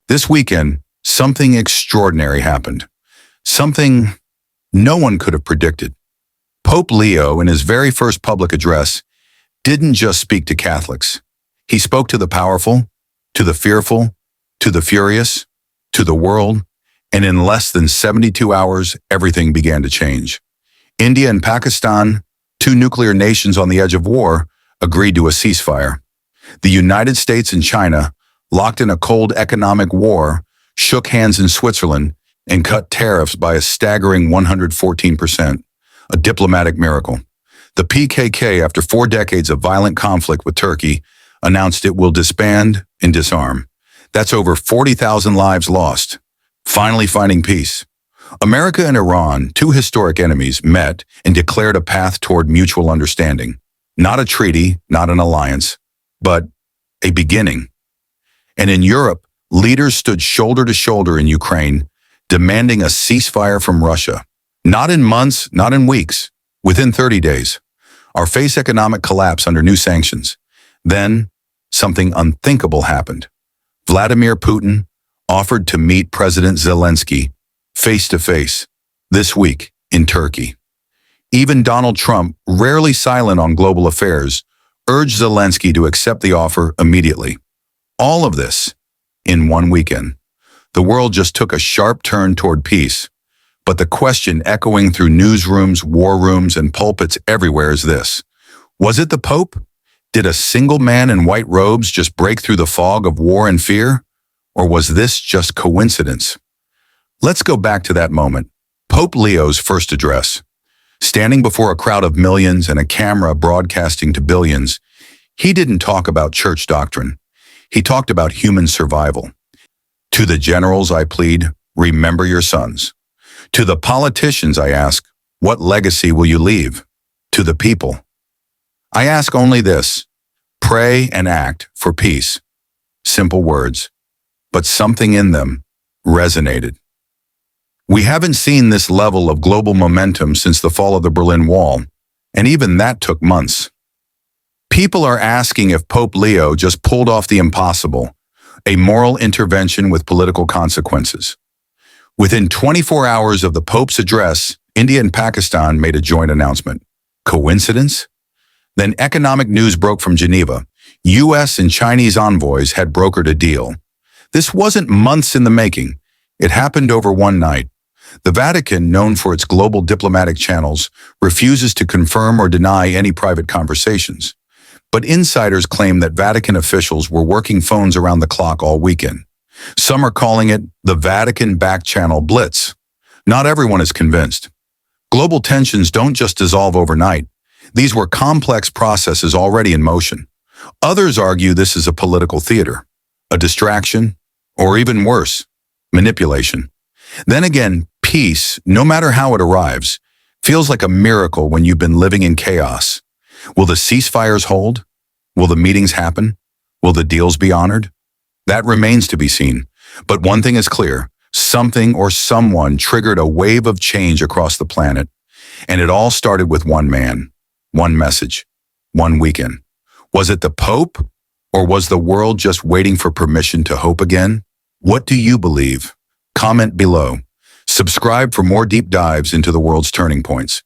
This weekend, something extraordinary happened. Something no one could have predicted. Pope Leo, in his very first public address, didn't just speak to Catholics. He spoke to the powerful, to the fearful, to the furious, to the world, and in less than 72 hours, everything began to change. India and Pakistan, two nuclear nations on the edge of war, agreed to a ceasefire. The United States and China, locked in a cold economic war, shook hands in Switzerland and cut tariffs by a staggering 114%, a diplomatic miracle. The PKK, after 4 decades of violent conflict with Turkey, announced it will disband and disarm. That's over 40,000 lives lost, finally finding peace. America and Iran, two historic enemies, met and declared a path toward mutual understanding. Not a treaty, not an alliance, but a beginning. And in Europe, leaders stood shoulder to shoulder in Ukraine, demanding a ceasefire from Russia. Not in months, not in weeks, within 30 days. Our face economic collapse under new sanctions. Then, something unthinkable happened. Vladimir Putin offered to meet President Zelensky face-to-face this week in Turkey. Even Donald Trump, rarely silent on global affairs, urged Zelensky to accept the offer immediately. All of this in one weekend. The world just took a sharp turn toward peace. But the question echoing through newsrooms, war rooms, and pulpits everywhere is this. Was it the Pope? Did a single man in white robes just break through the fog of war and fear? Or was this just coincidence? Let's go back to that moment. Pope Leo's first address. Standing before a crowd of millions and a camera broadcasting to billions, he didn't talk about church doctrine. He talked about human survival. To the generals, I plead, remember your sons. To the politicians, I ask, what legacy will you leave? To the people, I ask only this, pray and act for peace. Simple words, but something in them resonated. We haven't seen this level of global momentum since the fall of the Berlin Wall, and even that took months. People are asking if Pope Leo just pulled off the impossible, a moral intervention with political consequences. Within 24 hours of the Pope's address, India and Pakistan made a joint announcement. Coincidence? Then economic news broke from Geneva. U.S. and Chinese envoys had brokered a deal. This wasn't months in the making. It happened over one night. The Vatican, known for its global diplomatic channels, refuses to confirm or deny any private conversations. But insiders claim that Vatican officials were working phones around the clock all weekend. Some are calling it the Vatican back-channel blitz. Not everyone is convinced. Global tensions don't just dissolve overnight. These were complex processes already in motion. Others argue this is a political theater, a distraction, or even worse, manipulation. Then again, peace, no matter how it arrives, feels like a miracle when you've been living in chaos. Will the ceasefires hold? Will the meetings happen? Will the deals be honored? That remains to be seen. But one thing is clear, something or someone triggered a wave of change across the planet. And it all started with one man, one message, one weekend. Was it the Pope? Or was the world just waiting for permission to hope again? What do you believe? Comment below. Subscribe for more deep dives into the world's turning points.